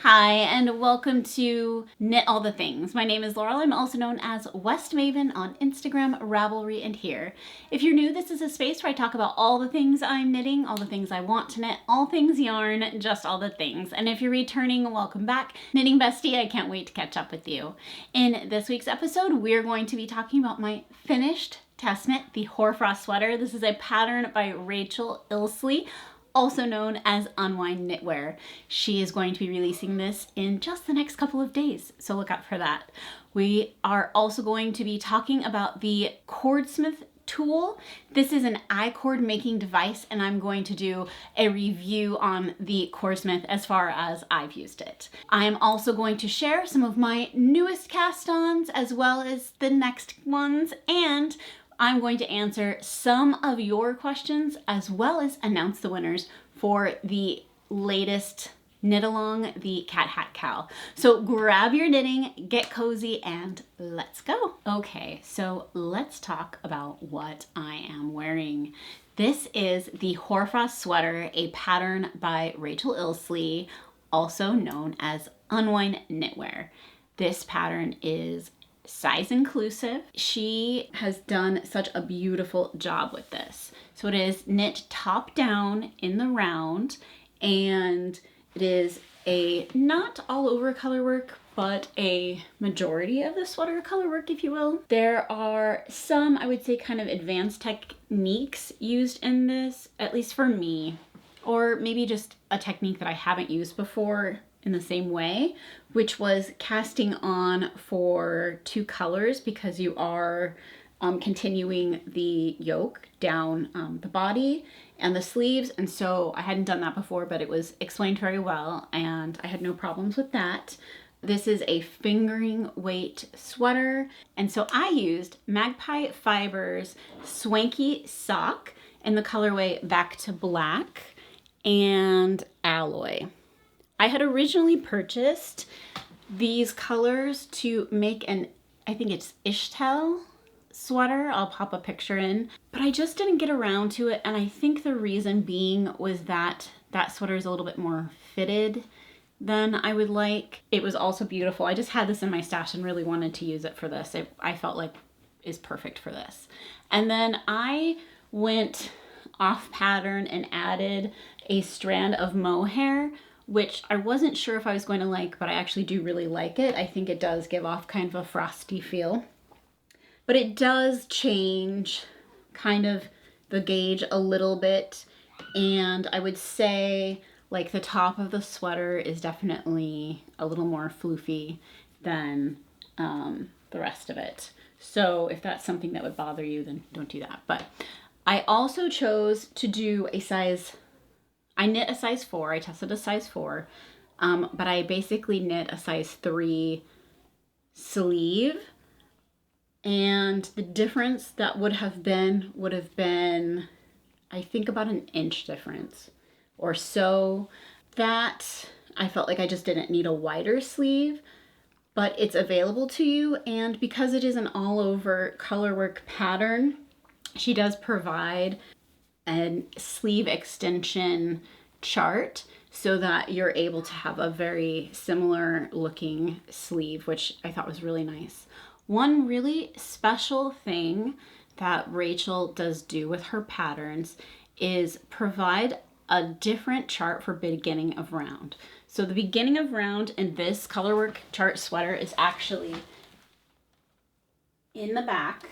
Hi, and welcome to Knit All the Things. My name is Laurel. I'm also known as West Maven on Instagram, Ravelry, and here. If you're new, this is a space where I talk about all the things I'm knitting, all the things I want to knit, all things yarn, just all the things. And if you're returning, welcome back. Knitting Bestie, I can't wait to catch up with you. In this week's episode, we're going to be talking about my finished test knit, the Hoarfrost sweater. This is a pattern by Rachel Illsley, also known as Unwind Knitwear. She is going to be releasing this in just the next couple of days, so look out for that. We are also going to be talking about the Cordsmith tool. This is an I-cord making device, and I'm going to do a review on the Cordsmith as far as I've used it. I'm also going to share some of my newest cast-ons as well as the next ones, and I'm going to answer some of your questions as well as announce the winners for the latest knit along, the Cat Hat Cow. So grab your knitting, get cozy, and let's go. Okay, so let's talk about what I am wearing. This is the Hoarfrost sweater, a pattern by Rachel Illsley, also known as Unwind Knitwear. This pattern is size inclusive. She has done such a beautiful job with this. So it is knit top down in the round, and it is a not all over color work, but a majority of the sweater color work, if you will. There are some, I would say, kind of advanced techniques used in this, at least for me, or maybe just a technique that I haven't used before in the same way, which was casting on for two colors because you are continuing the yoke down the body and the sleeves. And so I hadn't done that before, but it was explained very well and I had no problems with that. This is a fingering weight sweater. And so I used Magpie Fibers Swanky sock in the colorway Back to Black and Alloy. I had originally purchased these colors to make an, I think it's Ishtel sweater. I'll pop a picture in, but I just didn't get around to it. And I think the reason being was that that sweater is a little bit more fitted than I would like. It was also beautiful. I just had this in my stash and really wanted to use it for this. I felt like is perfect for this. And then I went off pattern and added a strand of Mohair, which I wasn't sure if I was going to like, but I actually do really like it. I think it does give off kind of a frosty feel. But it does change kind of the gauge a little bit. And I would say like the top of the sweater is definitely a little more floofy than the rest of it. So if that's something that would bother you, then don't do that. But I also chose to do a size, I knit a size 4, I tested a size 4, but I basically knit a size 3 sleeve. And the difference that would have been, I think about an inch difference or so. That I felt like I just didn't need a wider sleeve, but it's available to you. And because it is an all over colorwork pattern, she does provide a sleeve extension chart so that you're able to have a very similar looking sleeve, which I thought was really nice. One really special thing that Rachel does do with her patterns is provide a different chart for beginning of round. So the beginning of round in this colorwork chart sweater is actually in the back,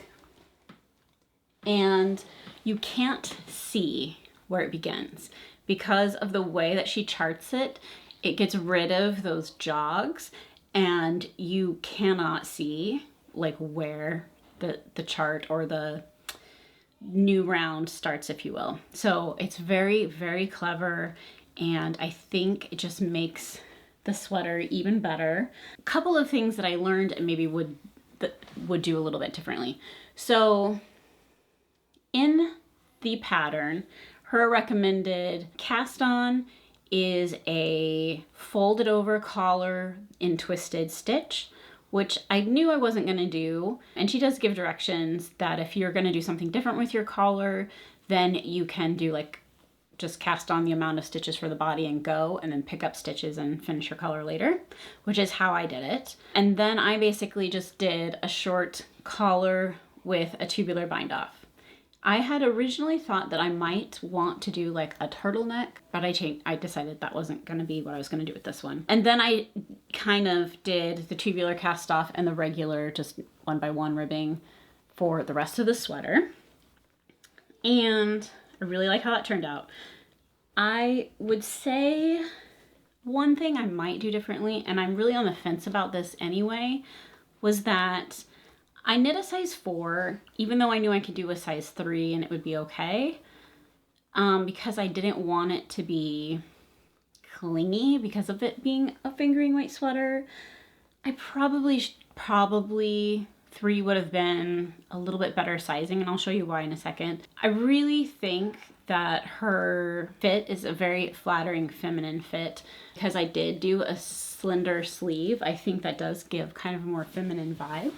and you can't see where it begins. Because of the way that she charts it, it gets rid of those jogs and you cannot see like where the chart or the new round starts, if you will. So it's very, very clever, and I think it just makes the sweater even better. A couple of things that I learned and maybe would do a little bit differently. So in the pattern, her recommended cast on is a folded over collar in twisted stitch, which I knew I wasn't going to do. And she does give directions that if you're going to do something different with your collar, then you can do like just cast on the amount of stitches for the body and go, and then pick up stitches and finish your color later, which is how I did it. And then I basically just did a short collar with a tubular bind off. I had originally thought that I might want to do like a turtleneck, but I decided that wasn't going to be what I was going to do with this one. And then I kind of did the tubular cast off and the regular just 1x1 ribbing for the rest of the sweater. And I really like how that turned out. I would say one thing I might do differently, and I'm really on the fence about this anyway, was that I knit a size 4, even though I knew I could do a size 3 and it would be okay, because I didn't want it to be clingy because of it being a fingering weight sweater. I probably 3 would have been a little bit better sizing, and I'll show you why in a second. I really think that her fit is a very flattering feminine fit because I did do a slender sleeve. I think that does give kind of a more feminine vibe,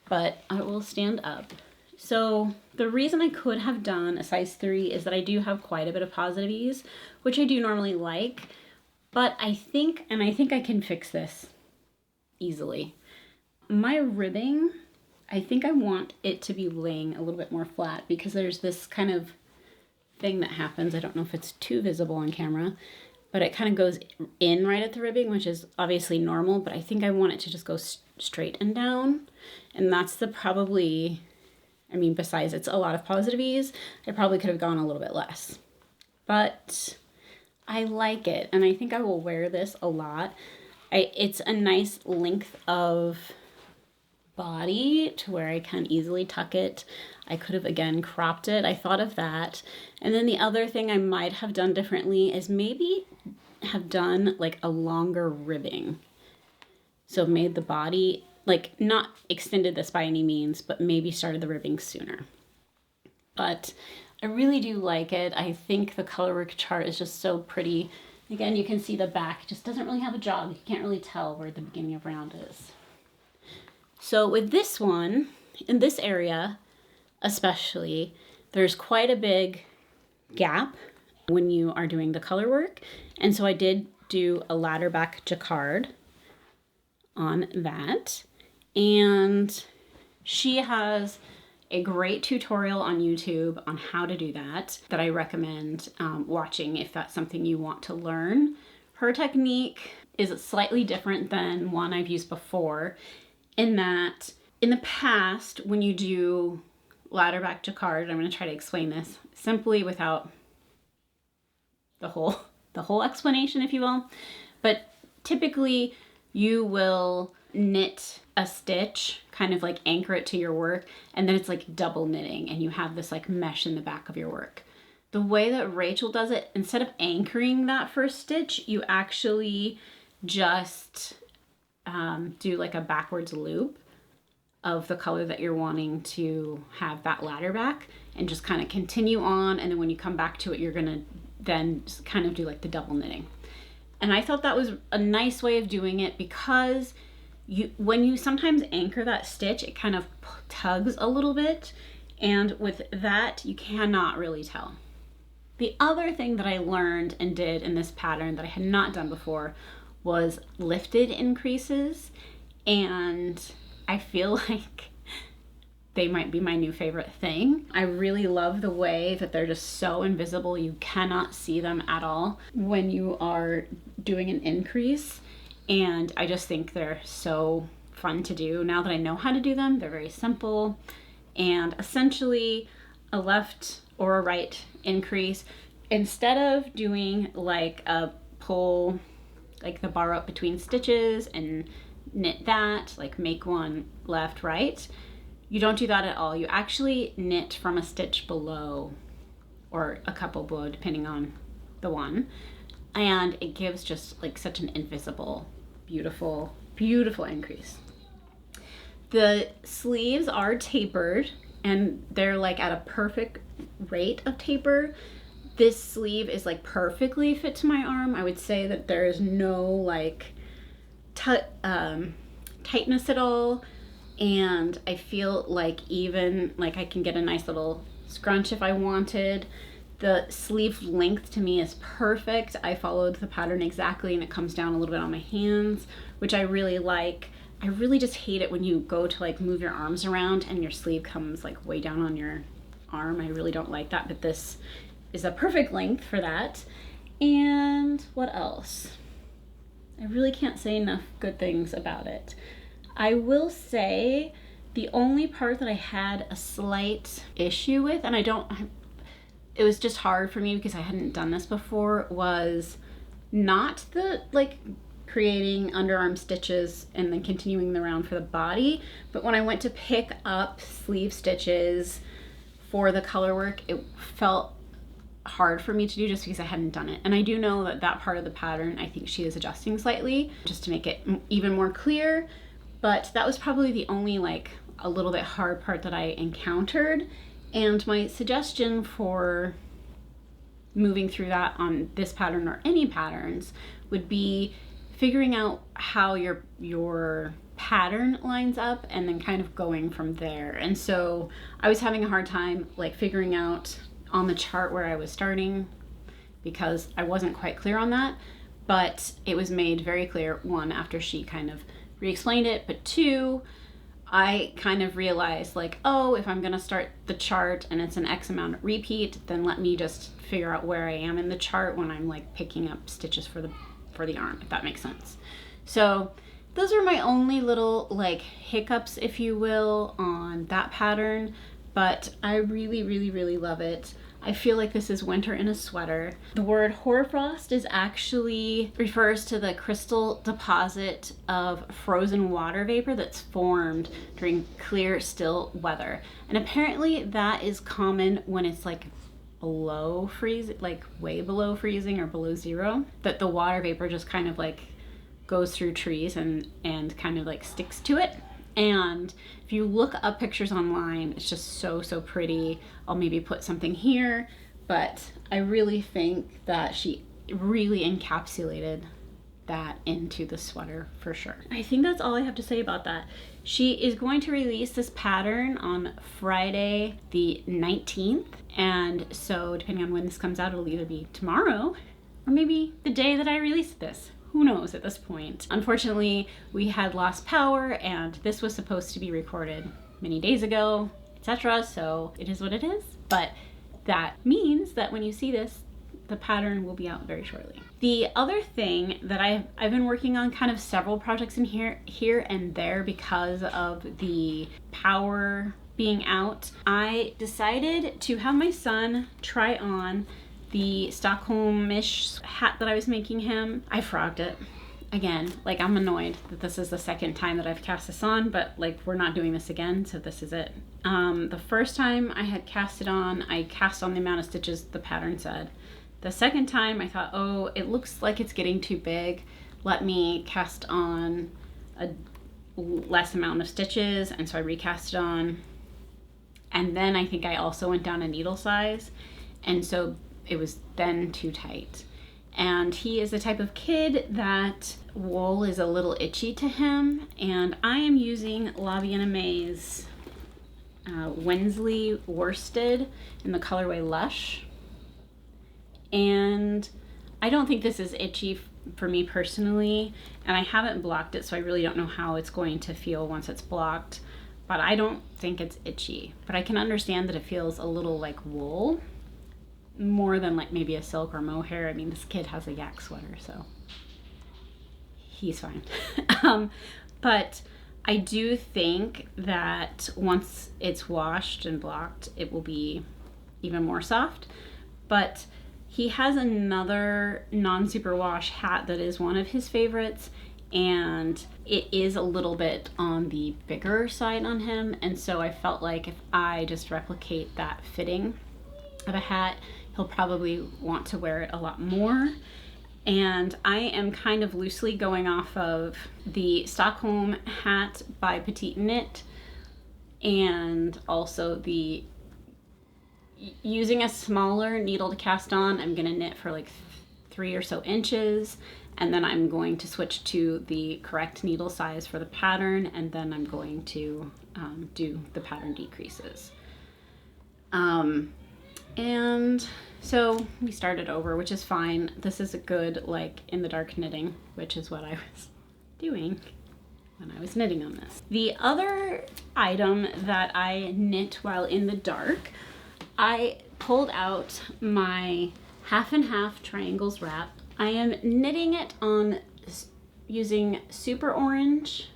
but I will stand up. So the reason I could have done a size 3 is that I do have quite a bit of positive ease, which I do normally like, but I think I can fix this easily. My ribbing, I think I want it to be laying a little bit more flat because there's this kind of thing that happens. I don't know if it's too visible on camera, but it kind of goes in right at the ribbing, which is obviously normal, but I think I want it to just go straight and down. And that's besides it's a lot of positive ease, I probably could have gone a little bit less. But I like it, and I think I will wear this a lot. It's a nice length of body to where I can easily tuck it. I could have again cropped it. I thought of that. And then the other thing I might have done differently is maybe have done like a longer ribbing. So made the body, like not extended this by any means, but maybe started the ribbing sooner. But I really do like it. I think the colorwork chart is just so pretty. Again, you can see the back just doesn't really have a jog. You can't really tell where the beginning of round is. So with this one, in this area especially, there's quite a big gap when you are doing the color work. And so I did do a ladder back jacquard on that. And she has a great tutorial on YouTube on how to do that I recommend watching if that's something you want to learn. Her technique is slightly different than one I've used before, in that in the past when you do ladder back jacquard, I'm going to try to explain this simply without the whole explanation, if you will, but typically you will knit a stitch, kind of like anchor it to your work, and then it's like double knitting and you have this like mesh in the back of your work. The way that Rachel does it, instead of anchoring that first stitch, you actually just do like a backwards loop of the color that you're wanting to have that ladder back and just kind of continue on, and then when you come back to it, you're gonna then kind of do like the double knitting. And I thought that was a nice way of doing it because when you sometimes anchor that stitch, it kind of tugs a little bit, and with that you cannot really tell. The other thing that I learned and did in this pattern that I had not done before was lifted increases, and I feel like they might be my new favorite thing. I really love the way that they're just so invisible. You cannot see them at all when you are doing an increase. And I just think they're so fun to do. Now that I know how to do them, they're very simple. And essentially a left or a right increase, instead of doing like a pull, like the bar up between stitches and knit that, like make one left, right, you don't do that at all. You actually knit from a stitch below or a couple below, depending on the one. And it gives just like such an invisible, beautiful, beautiful increase. The sleeves are tapered and they're like at a perfect rate of taper. This sleeve is like perfectly fit to my arm. I would say that there is no like tightness at all. And I feel like even like I can get a nice little scrunch if I wanted. The sleeve length to me is perfect. I followed the pattern exactly, and it comes down a little bit on my hands, which I really like. I really just hate it when you go to like move your arms around and your sleeve comes like way down on your arm. I really don't like that, but this is a perfect length for that. And what else? I really can't say enough good things about it. I will say the only part that I had a slight issue with, and it was just hard for me because I hadn't done this before, was not the like creating underarm stitches and then continuing the round for the body, but when I went to pick up sleeve stitches for the color work, it felt hard for me to do just because I hadn't done it. And I do know that that part of the pattern, I think she is adjusting slightly just to make it even more clear, but that was probably the only like a little bit hard part that I encountered. And my suggestion for moving through that on this pattern or any patterns would be figuring out how your pattern lines up and then kind of going from there. And so I was having a hard time like figuring out on the chart where I was starting because I wasn't quite clear on that, but it was made very clear, one, after she kind of re-explained it, but two, I kind of realized like, oh, if I'm gonna start the chart and it's an X amount of repeat, then let me just figure out where I am in the chart when I'm like picking up stitches for the arm, if that makes sense. So those are my only little like hiccups, if you will, on that pattern, but I really, really, really love it. I feel like this is winter in a sweater. The word hoarfrost is actually refers to the crystal deposit of frozen water vapor that's formed during clear, still weather. And apparently that is common when it's like below freezing, like way below freezing or below zero, that the water vapor just kind of like goes through trees and kind of like sticks to it. And if you look up pictures online, it's just so pretty. I'll maybe put something here, but I really think that she really encapsulated that into the sweater for sure. I think that's all I have to say about that. She is going to release this pattern on Friday the 19th. And so depending on when this comes out, it'll either be tomorrow or maybe the day that I release this. Who knows at this point? Unfortunately, we had lost power and this was supposed to be recorded many days ago, etc. So it is what it is. But that means that when you see this, the pattern will be out very shortly. The other thing that I've been working on kind of several projects in here and there because of the power being out, I decided to have my son try on the Stockholm-ish hat that I was making him. I frogged it. Again, like I'm annoyed that this is the second time that I've cast this on, but like we're not doing this again, so this is it. The first time I had cast it on, I cast on the amount of stitches the pattern said. The second time I thought, oh, it looks like it's getting too big. Let me cast on a less amount of stitches, and so I recast it on. And then I think I also went down a needle size, and so it was then too tight. And he is the type of kid that wool is a little itchy to him, and I am using Aimee Wensley worsted in the colorway Lush. And I don't think this is itchy for me personally, and I haven't blocked it, so I really don't know how it's going to feel once it's blocked, but I don't think it's itchy. But I can understand that it feels a little like wool, more than like maybe a silk or mohair. I mean, this kid has a yak sweater, so he's fine. But I do think that once it's washed and blocked, it will be even more soft. But he has another non-superwash hat that is one of his favorites, and it is a little bit on the bigger side on him, and so I felt like if I just replicate that fitting of a hat, he'll probably want to wear it a lot more. And I am kind of loosely going off of the Stockholm hat by Petite Knit, and also the using a smaller needle to cast on. I'm gonna knit for like 3 or so inches, and then I'm going to switch to the correct needle size for the pattern, and then I'm going to do the pattern decreases. And so we started over, which is fine. This is a good, like, in the dark knitting, which is what I was doing when I was knitting on this. The other item that I knit while in the dark, I pulled out my half and half triangles wrap. I am knitting it on using Super Orange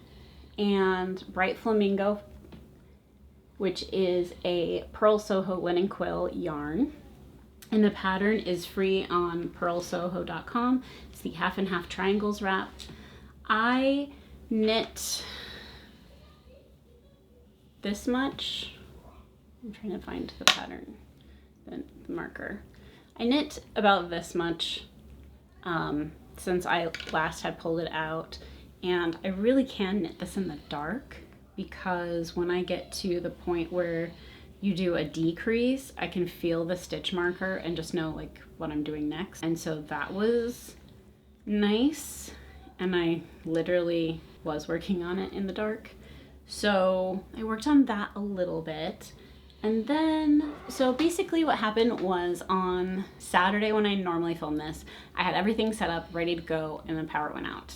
and Bright Flamingo, which is a Purl Soho linen quill yarn. And the pattern is free on purlsoho.com. It's the half and half triangles wrap. I knit this much. I'm trying to find the pattern, the marker. I knit about this much since I last had pulled it out. And I really can knit this in the dark because when I get to the point where you do a decrease, I can feel the stitch marker and just know like what I'm doing next. And so that was nice. And I literally was working on it in the dark. So I worked on that a little bit. And then, so basically what happened was on Saturday when I normally film this, I had everything set up, ready to go, and then power went out.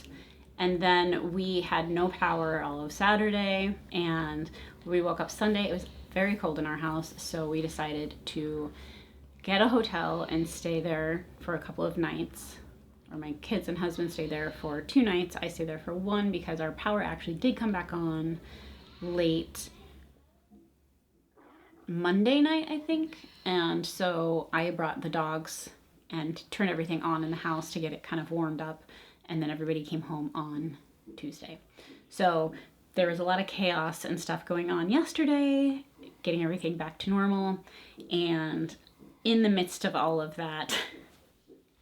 And then we had no power all of Saturday, and we woke up Sunday. It was very cold in our house, so we decided to get a hotel and stay there for a couple of nights. Or my kids and husband stayed there for 2 nights. I stayed there for 1 because our power actually did come back on late Monday night, I think. And so I brought the dogs and turned everything on in the house to get it kind of warmed up. And then everybody came home on Tuesday. So there was a lot of chaos and stuff going on yesterday, getting everything back to normal. And in the midst of all of that,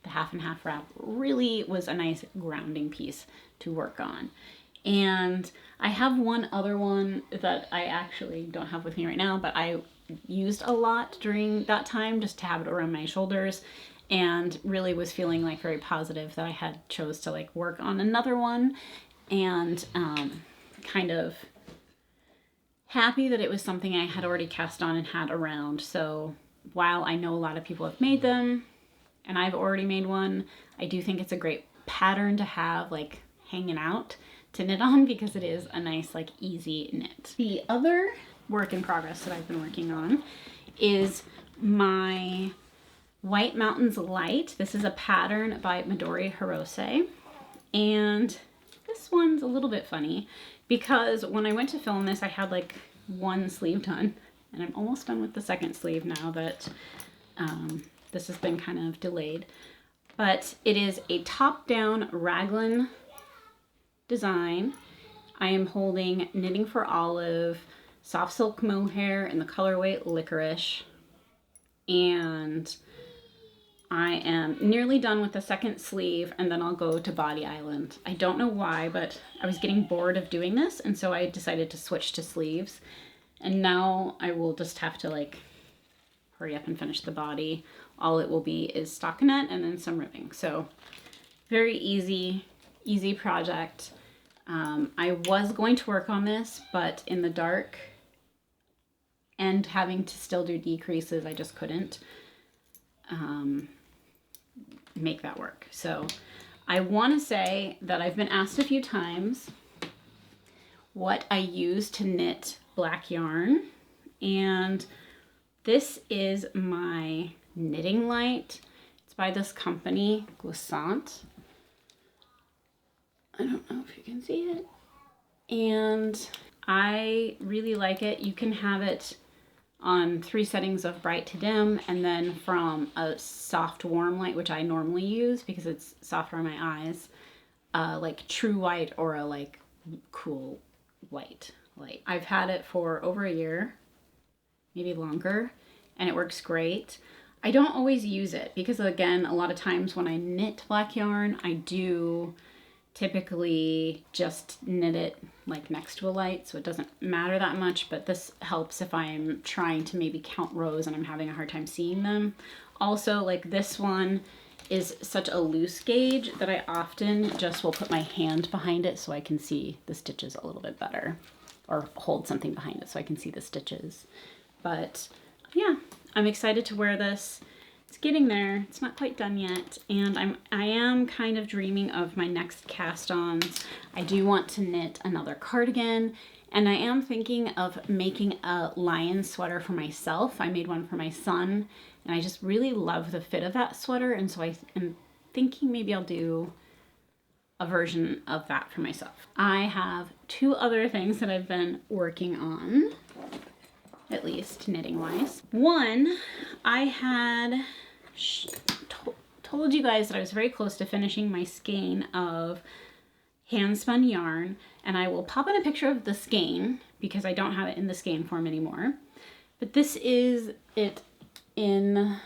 the half and half wrap really was a nice grounding piece to work on. And I have one other one that I actually don't have with me right now, but I used a lot during that time just to have it around my shoulders, and really was feeling like very positive that I had chose to like work on another one, and kind of happy that it was something I had already cast on and had around. So while I know a lot of people have made them and I've already made one, I do think it's a great pattern to have like hanging out to knit on because it is a nice like easy knit. The other work in progress that I've been working on is my White Mountains Light. This is a pattern by Midori Hirose, and this one's a little bit funny because when I went to film this I had like 1 sleeve done, and I'm almost done with the second sleeve now that this has been kind of delayed. But it is a top-down raglan design. I am holding Knitting for Olive, soft silk mohair in the colorway licorice, and I am nearly done with the second sleeve, and then I'll go to Body Island. I don't know why, but I was getting bored of doing this, and so I decided to switch to sleeves. And now I will just have to like hurry up and finish the body. All it will be is stockinette and then some ribbing. So very easy project. I was going to work on this, but in the dark and having to still do decreases, I just couldn't make that work. So I want to say that I've been asked a few times what I use to knit black yarn, and this is my knitting light. It's by this company, Glissant. I don't know if you can see it. And I really like it. You can have it on 3 settings of bright to dim, and then from a soft warm light, which I normally use because it's softer on my eyes, like true white or a like cool white light. I've had it for over a year, maybe longer, and it works great. I don't always use it because, again, a lot of times when I knit black yarn, I do typically just knit it like next to a light, so it doesn't matter that much, but this helps if I'm trying to maybe count rows and I'm having a hard time seeing them. Also, like this one is such a loose gauge that I often just will put my hand behind it so I can see the stitches a little bit better, or hold something behind it so I can see the stitches. But yeah, I'm excited to wear this. It's getting there. It's not quite done yet. And I am kind of dreaming of my next cast-ons. I do want to knit another cardigan, and I am thinking of making a lion sweater for myself. I made one for my son, and I just really love the fit of that sweater, and so I am thinking maybe I'll do a version of that for myself. I have 2 other things that I've been working on, at least knitting-wise. One, I had told you guys that I was very close to finishing my skein of hand-spun yarn, and I will pop in a picture of the skein because I don't have it in the skein form anymore. But this is it in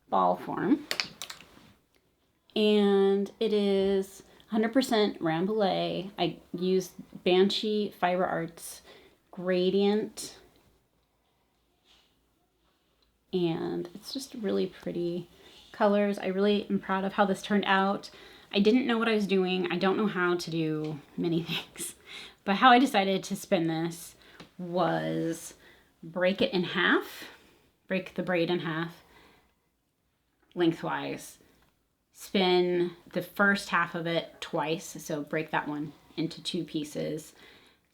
ball form, and it is 100% Rambouilett. I used Banshee Fiber Arts Gradient, and it's just really pretty colors. I really am proud of how this turned out. I didn't know what I was doing. I don't know how to do many things, but how I decided to spin this was break it in half, break the braid in half lengthwise, spin the first half of it twice, so break that one into 2 pieces,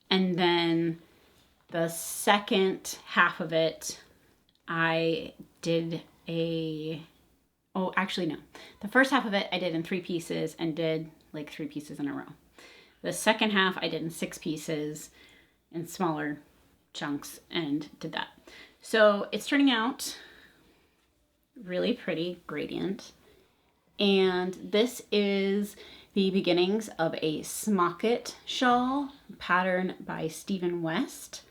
and then the second half of it I did the first half of it I did in 3 pieces and did like 3 pieces in a row. The second half I did in 6 pieces in smaller chunks and did that. So it's turning out really pretty gradient. And this is the beginnings of a Smock It shawl pattern by Stephen West.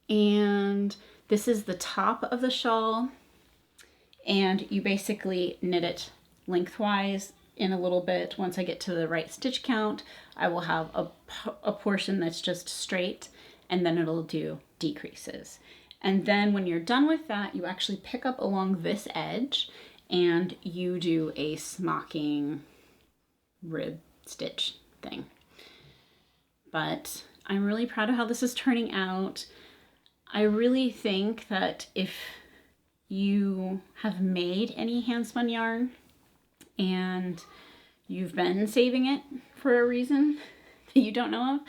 And this is the top of the shawl, and you basically knit it lengthwise in a little bit. Once I get to the right stitch count, I will have a portion that's just straight, and then it'll do decreases. And then when you're done with that, you actually pick up along this edge and you do a smocking rib stitch thing. But I'm really proud of how this is turning out. I really think that if you have made any hand-spun yarn and you've been saving it for a reason that you don't know of,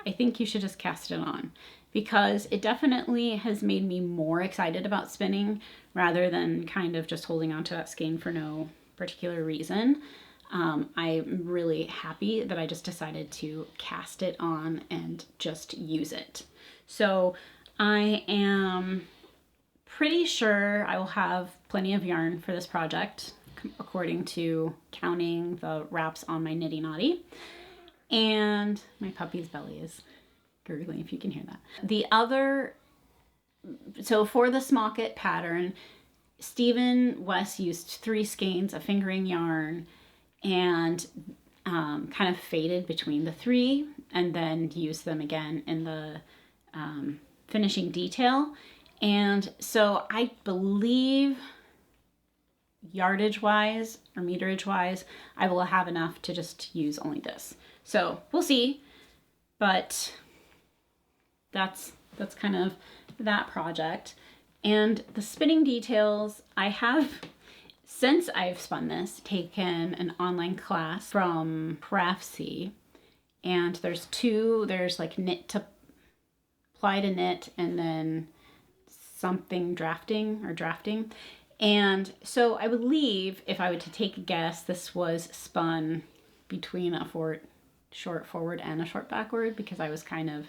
I think you should just cast it on, because it definitely has made me more excited about spinning rather than kind of just holding on to that skein for no particular reason. I'm really happy that I just decided to cast it on and just use it. So I am pretty sure I will have plenty of yarn for this project, according to counting the wraps on my Nitty Naughty. And my puppy's belly is gurgling, if you can hear that. So for the Smock It pattern, Stephen West used 3 skeins of fingering yarn and kind of faded between the 3 and then used them again in the finishing detail. And so I believe yardage wise or meterage wise, I will have enough to just use only this. So we'll see, but that's kind of that project. And the spinning details, I have, since I've spun this, taken an online class from Craftsy, and there's 2, there's like apply to knit and then something drafting. And so I believe, if I were to take a guess, this was spun between a short forward and a short backward, because I was kind of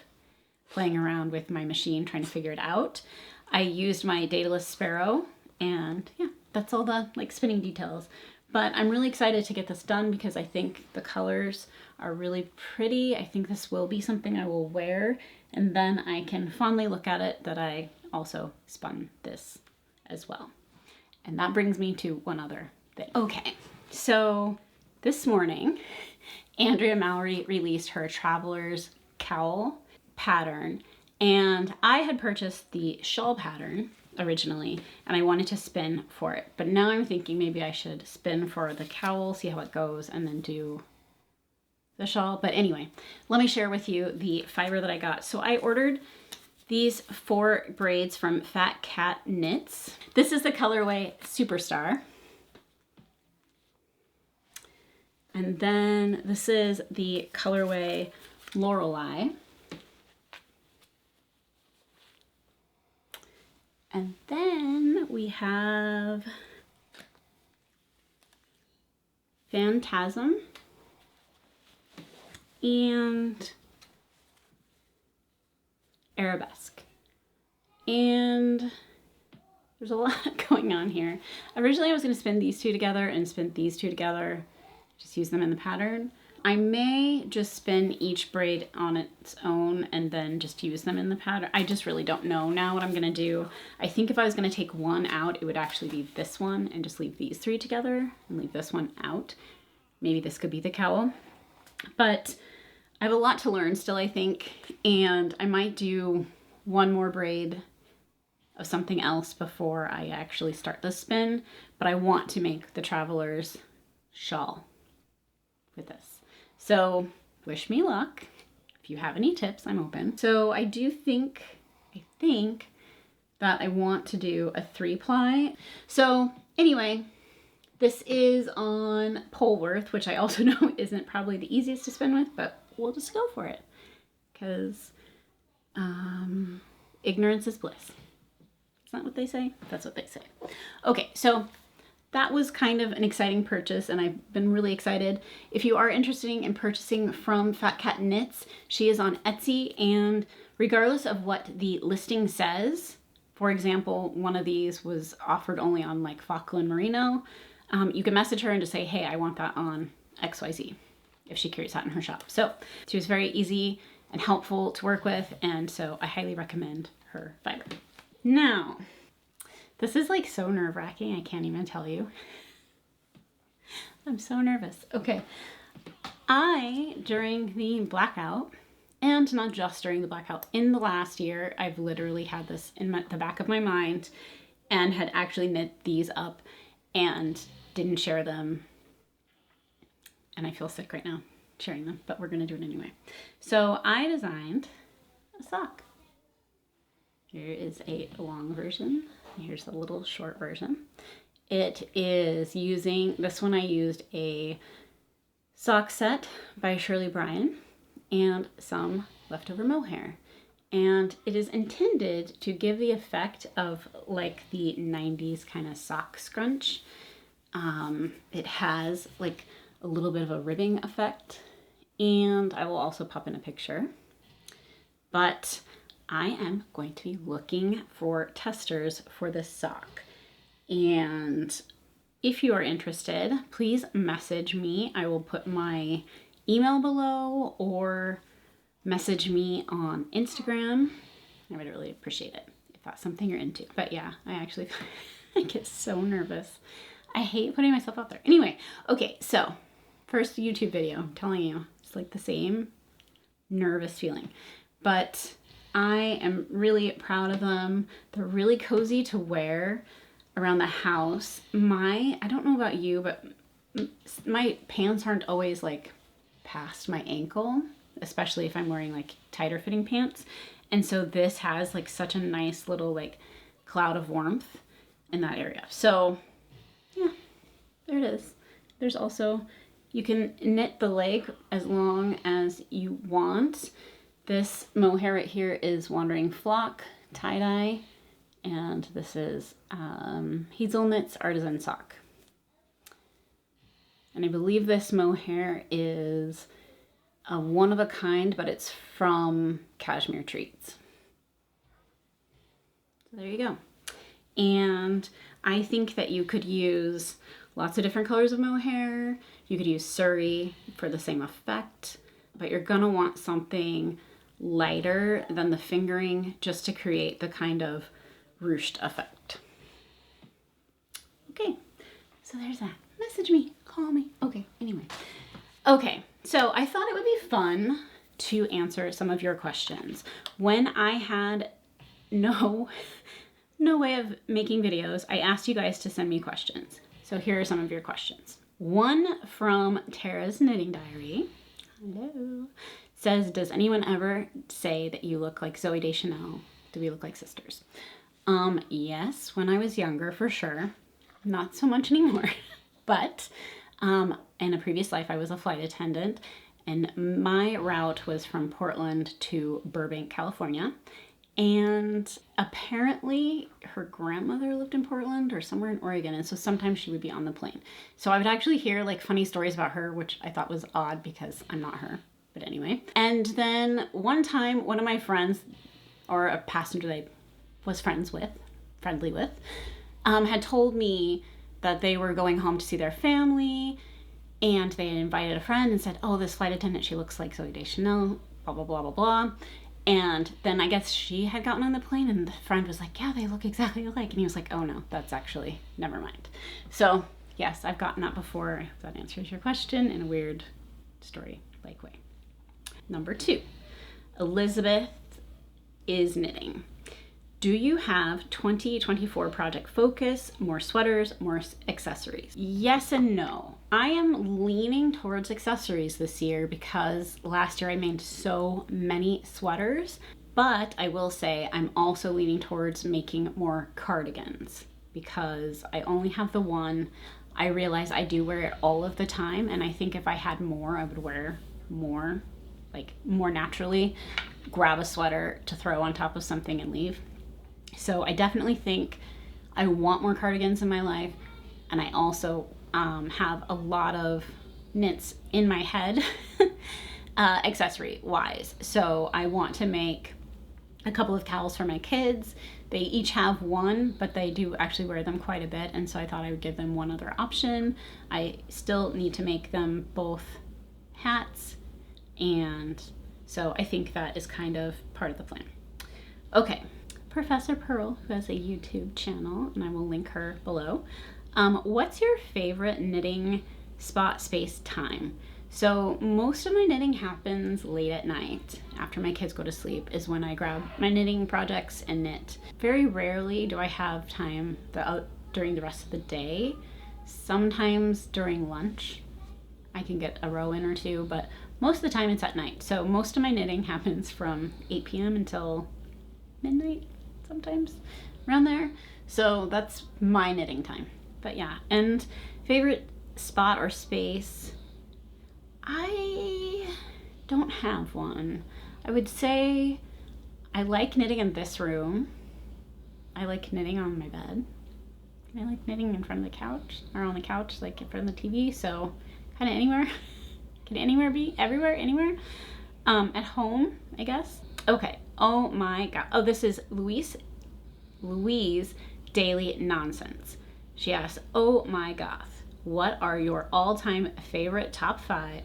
playing around with my machine trying to figure it out. I used my Daedalus Sparrow, and yeah, that's all the like spinning details. But I'm really excited to get this done because I think the colors are really pretty. I think this will be something I will wear, and then I can fondly look at it that I also spun this as well. And that brings me to one other thing. Okay, so this morning, Andrea Mallory released her Traveler's Cowl pattern, and I had purchased the shawl pattern originally, and I wanted to spin for it. But now I'm thinking maybe I should spin for the cowl, see how it goes, and then do the shawl. But anyway, let me share with you the fiber that I got. So I ordered these 4 braids from Fat Cat Knits. This is the colorway Superstar. And then this is the colorway Lorelei. And then we have Phantasm and Arabesque. And there's a lot going on here. Originally I was going to spin these 2 together and spin these 2 together, just use them in the pattern. I may just spin each braid on its own and then just use them in the pattern. I just really don't know now what I'm gonna do. I think if I was gonna take one out, it would actually be this one and just leave these 3 together and leave this one out. Maybe this could be the cowl. But I have a lot to learn still, I think, and I might do one more braid of something else before I actually start the spin, but I want to make the Traveler's shawl with this. So wish me luck. If you have any tips, I'm open. So I think that I want to do a 3-ply. So anyway, this is on Polworth, which I also know isn't probably the easiest to spin with, but we'll just go for it because ignorance is bliss. Isn't that what they say? That's what they say. Okay, so that was kind of an exciting purchase and I've been really excited. If you are interested in purchasing from Fat Cat Knits, she is on Etsy, and regardless of what the listing says, for example, one of these was offered only on like Falkland Merino, you can message her and just say, hey, I want that on XYZ if she carries that in her shop. So she was very easy and helpful to work with, and so I highly recommend her fiber. Now, this is like so nerve-wracking, I can't even tell you. I'm so nervous. Okay, during the blackout, and not just during the blackout, in the last year, I've literally had this in the back of my mind and had actually knit these up and didn't share them. And I feel sick right now sharing them, but we're gonna do it anyway. So I designed a sock. Here is a long version. Here's a little short version. It is using, this one I used a sock set by Shirley Bryan and some leftover mohair. And it is intended to give the effect of like the 90s kind of sock scrunch. It has like a little bit of a ribbing effect, and I will also pop in a picture. But I am going to be looking for testers for this sock. And if you are interested, please message me. I will put my email below or message me on Instagram. I would really appreciate it if that's something you're into. But yeah, I get so nervous. I hate putting myself out there. Anyway, okay, so first YouTube video, I'm telling you, it's like the same nervous feeling. But I am really proud of them. They're really cozy to wear around the house. I don't know about you, but my pants aren't always like past my ankle, especially if I'm wearing like tighter fitting pants. And so this has like such a nice little like cloud of warmth in that area. So yeah, there it is. There's also, you can knit the leg as long as you want. This mohair right here is Wandering Flock tie-dye, and this is Hazelnut's Artisan Sock. And I believe this mohair is a one of a kind, but it's from Cashmere Treats. So there you go. And I think that you could use lots of different colors of mohair. You could use Surrey for the same effect, but you're gonna want something lighter than the fingering just to create the kind of ruched effect. Okay, so there's that. Message me, call me. Okay, anyway. Okay, so I thought it would be fun to answer some of your questions. When I had no way of making videos, I asked you guys to send me questions. So here are some of your questions. One from Tara's Knitting Diary. Hello. Says, does anyone ever say that you look like Zooey Deschanel Do we look like sisters? Yes, when I was younger, for sure. Not so much anymore. But in a previous life, I was a flight attendant, and my route was from Portland to Burbank, California. And apparently her grandmother lived in Portland or somewhere in Oregon, and so sometimes she would be on the plane. So I would actually hear like funny stories about her, which I thought was odd because I'm not her. But anyway. And then one time, one of my friends, or a passenger that I was friendly with, had told me that they were going home to see their family, and they had invited a friend and said, oh, this flight attendant, she looks like Zooey Deschanel, blah, blah, blah, blah, blah. And then I guess she had gotten on the plane, and the friend was like, yeah, they look exactly alike. And he was like, oh no, that's actually, never mind. So yes, I've gotten that before. I hope that answers your question in a weird story-like way. Number 2, Elizabeth is knitting. Do you have 2024 project focus, more sweaters, more accessories? Yes and no. I am leaning towards accessories this year because last year I made so many sweaters, but I will say I'm also leaning towards making more cardigans because I only have the one. I realize I do wear it all of the time, and I think if I had more, I would wear more, like more naturally, grab a sweater to throw on top of something and leave. So I definitely think I want more cardigans in my life, and I also have a lot of knits in my head accessory wise. So I want to make a couple of cowls for my kids. They each have one, but they do actually wear them quite a bit, and so I thought I would give them one other option. I still need to make them both hats, and so I think that is kind of part of the plan. Okay. Professor Purl, who has a YouTube channel, and I will link her below. What's your favorite knitting spot space time? So most of my knitting happens late at night after my kids go to sleep is when I grab my knitting projects and knit. Very rarely do I have time during the rest of the day. Sometimes during lunch I can get a row in or two, but most of the time it's at night. So most of my knitting happens from 8 p.m. until midnight. Sometimes around there. So that's my knitting time. But yeah, and favorite spot or space, I don't have one. I would say I like knitting in this room. I like knitting on my bed. I like knitting in front of the couch, or on the couch, like in front of the TV. So kind of anywhere. Can anywhere be? Everywhere? Anywhere? At home, I guess. Okay. Oh my god. Oh, this is Louise Daily Nonsense. She asks, oh my goth, what are your all-time top 5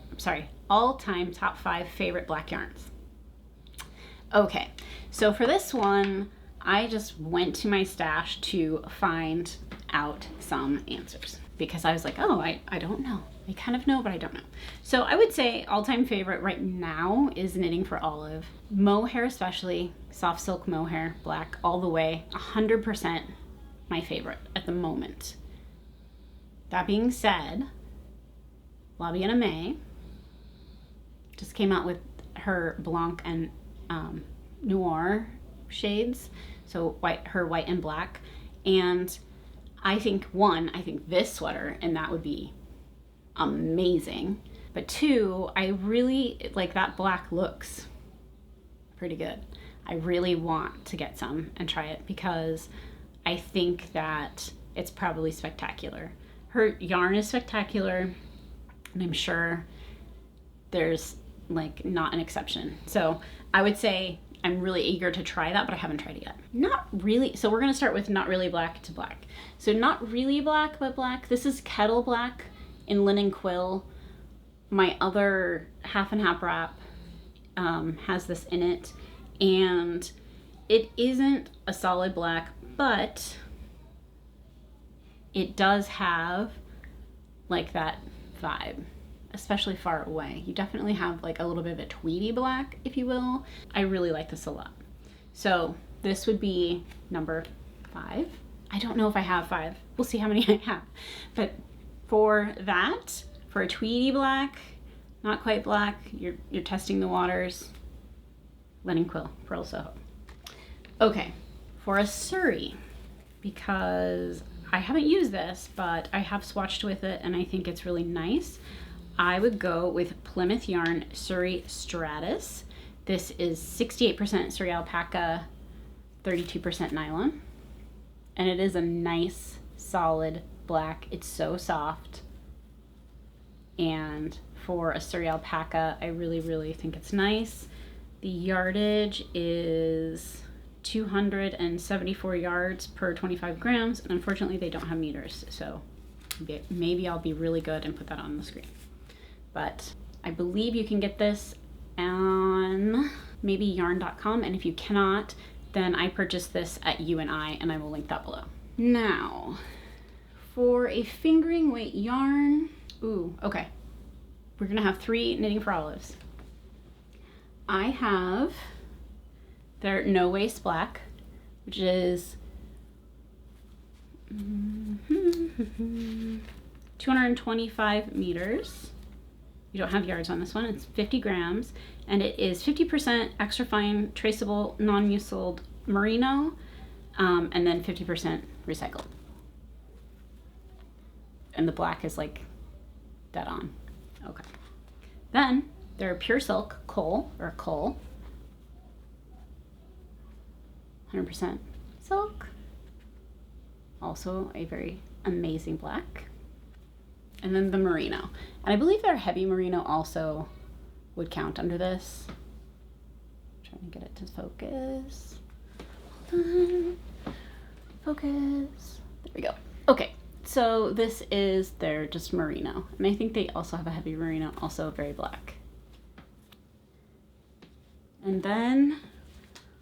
favorite black yarns? Okay, so for this one, I just went to my stash to find out some answers because I was like, oh, I don't know. I kind of know, but I don't know. So I would say all-time favorite right now is knitting for Olive. Mohair especially, soft silk mohair, black all the way, 100% my favorite at the moment. That being said, Lobby and Aimee just came out with her Blanc and Noir shades, so her white and black. And I think this sweater, and that would be amazing. But 2, I really like that black looks pretty good. I really want to get some and try it because I think that it's probably spectacular. Her yarn is spectacular, and I'm sure there's like not an exception. So I would say I'm really eager to try that, but I haven't tried it yet. Not really. So we're going to start with not really black to black. So not really black, but black. This is Kettle Black in Linen Quill. My other half and half wrap has this in it, and it isn't a solid black, but it does have like that vibe, especially far away. You definitely have like a little bit of a tweedy black, if you will. I really like this a lot. So this would be number 5. I don't know if I have 5. We'll see how many I have. But for that, for a tweedy black, not quite black, you're testing the waters, Linen Quill, Purl Soho. Okay, for a Surrey, because I haven't used this, but I have swatched with it and I think it's really nice, I would go with Plymouth Yarn Surrey Stratus. This is 68% Surrey alpaca, 32% nylon. And it is a nice, solid black. It's so soft. And for a Surrey alpaca, I really, really think it's nice. The yardage is 274 yards per 25 grams, and unfortunately they don't have meters, so maybe I'll be really good and put that on the screen. But I believe you can get this on maybe yarn.com, and if you cannot, then I purchased this at UNI, and I will link that below. Now, for a fingering weight yarn, okay. We're gonna have 3 knitting for olives. I have their No Waste Black, which is 225 meters. You don't have yards on this one. It's 50 grams, and it is 50% extra fine, traceable, non-muciled merino, and then 50% recycled. And the black is like dead on. Okay. Then there are Pure Silk Coal, 100% silk. Also a very amazing black. And then the merino. And I believe their heavy merino also would count under this. Trying to get it to focus. Hold on. Focus. There we go. Okay. So this is their just merino. And I think they also have a heavy merino, also very black. And then,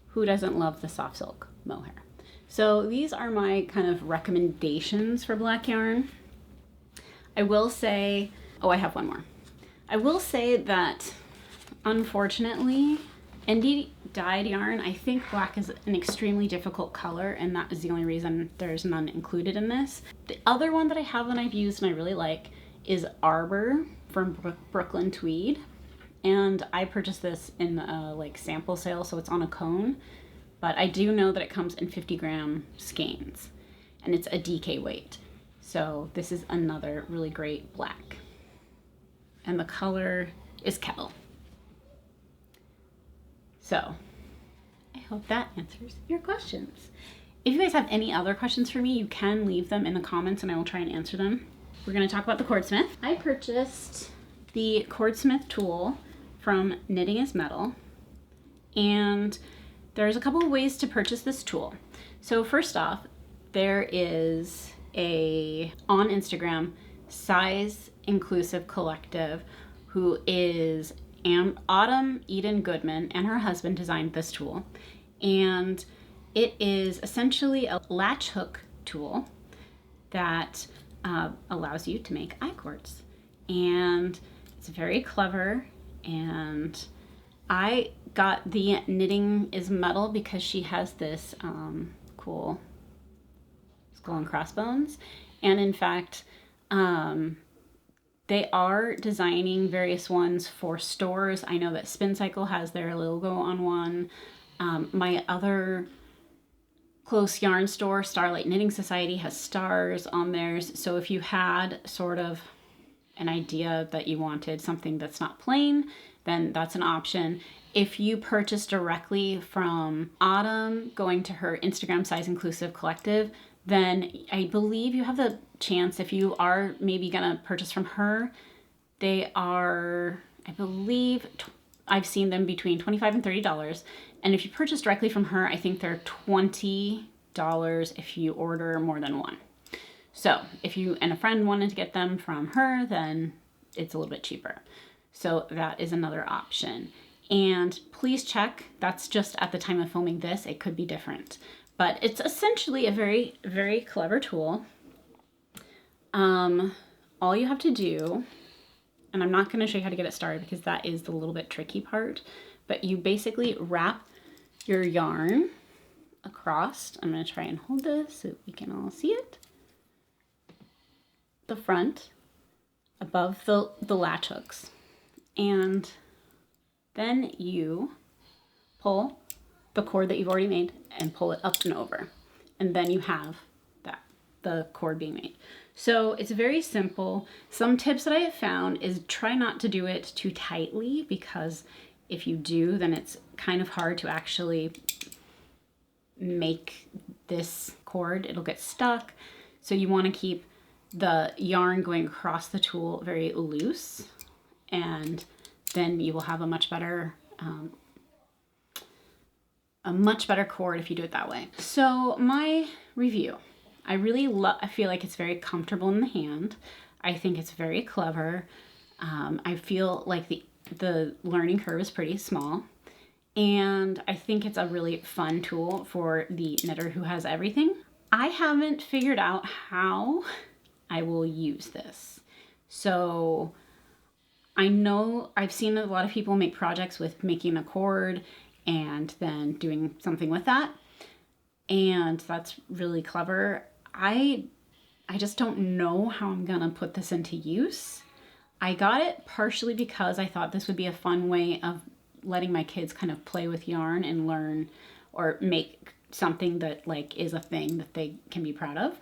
who doesn't love the soft silk mohair? So these are my kind of recommendations for black yarn. I will say, I have one more. I will say that, unfortunately, indie dyed yarn, I think black is an extremely difficult color, and that is the only reason there's none included in this. The other one that I have and I've used and I really like is Arbor from Brooklyn Tweed. And I purchased this in a like sample sale, so it's on a cone. But I do know that it comes in 50 gram skeins, and it's a DK weight. So this is another really great black. And the color is Kettle. So I hope that answers your questions. If you guys have any other questions for me, you can leave them in the comments and I will try and answer them. We're gonna talk about the Cordsmith. I purchased the Cordsmith tool from Knitting is Metal, and there's a couple of ways to purchase this tool. So first off, there is on Instagram, Size Inclusive Collective, who is Autumn Eden Goodman, and her husband designed this tool. And it is essentially a latch hook tool that allows you to make I-cords. And it's very clever, and I got the Knitting is Metal because she has this cool skull and crossbones. And in fact, they are designing various ones for stores. I know that Spin Cycle has their logo on one. My other close yarn store, Starlight Knitting Society, has stars on theirs. So if you had sort of an idea that you wanted something that's not plain, then that's an option. If you purchase directly from Autumn, going to her Instagram Size Inclusive Collective, then I believe you have the chance, if you are maybe gonna purchase from her, they are, I believe, I've seen them between $25 and $30. And if you purchase directly from her, I think they're $20 if you order more than one. So if you and a friend wanted to get them from her, then it's a little bit cheaper. So that is another option. And please check, that's just at the time of filming this, it could be different. But it's essentially a very, very clever tool. All you have to do, and I'm not gonna show you how to get it started because that is the little bit tricky part, but you basically wrap your yarn across. I'm gonna try and hold this so we can all see it. The front, above the latch hooks. And then you pull the cord that you've already made and pull it up and over. And then you have the cord being made. So it's very simple. Some tips that I have found is try not to do it too tightly, because if you do, then it's kind of hard to actually make this cord. It'll get stuck. So you want to keep the yarn going across the tool very loose, and then you will have a much better cord if you do it that way. So my review, I feel like it's very comfortable in the hand. I think it's very clever. I feel like the learning curve is pretty small, and I think it's a really fun tool for the knitter who has everything. I haven't figured out how I will use this. So I know I've seen a lot of people make projects with making a cord and then doing something with that, and that's really clever. I just don't know how I'm gonna put this into use. I got it partially because I thought this would be a fun way of letting my kids kind of play with yarn and learn or make something that like is a thing that they can be proud of.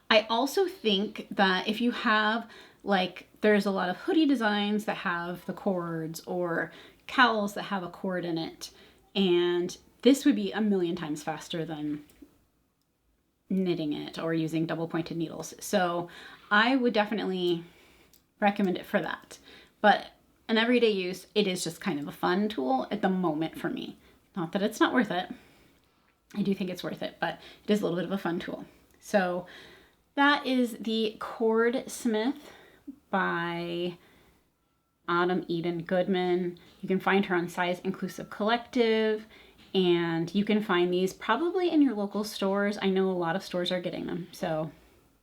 I also think that if you have, like, there's a lot of hoodie designs that have the cords, or cowls that have a cord in it, and this would be a million times faster than knitting it or using double pointed needles. So I would definitely recommend it for that. But an everyday use, it is just kind of a fun tool at the moment for me. Not that it's not worth it. I do think it's worth it, but it is a little bit of a fun tool. So that is the Cordsmith by Autumn Eden Goodman. You can find her on Size Inclusive Collective, and you can find these probably in your local stores. I know a lot of stores are getting them, so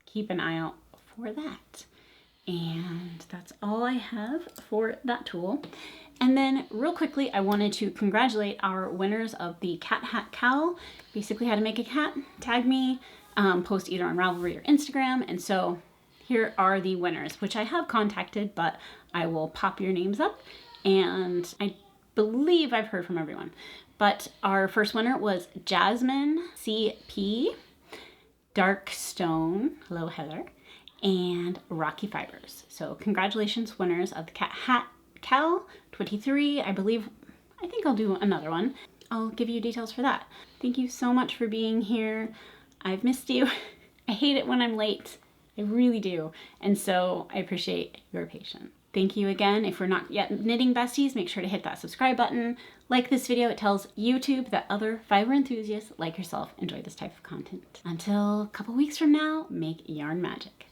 keep an eye out for that. And that's all I have for that tool. And then real quickly, I wanted to congratulate our winners of the cat hat cowl. Basically how to make a cat. Tag me, post either on Ravelry or Instagram. And so here are the winners, which I have contacted, but I will pop your names up. And I believe I've heard from everyone. But our first winner was Jasmine CP, Darkstone, hello Heather, and Rocky Fibers. So congratulations, winners of the cat hat cowl 23. I think I'll do another one. I'll give you details for that. Thank you so much for being here. I've missed you. I hate it when I'm late. I really do. And so I appreciate your patience. Thank you again. If we're not yet knitting besties, make sure to hit that subscribe button. Like this video, it tells YouTube that other fiber enthusiasts like yourself enjoy this type of content. Until a couple weeks from now, make yarn magic.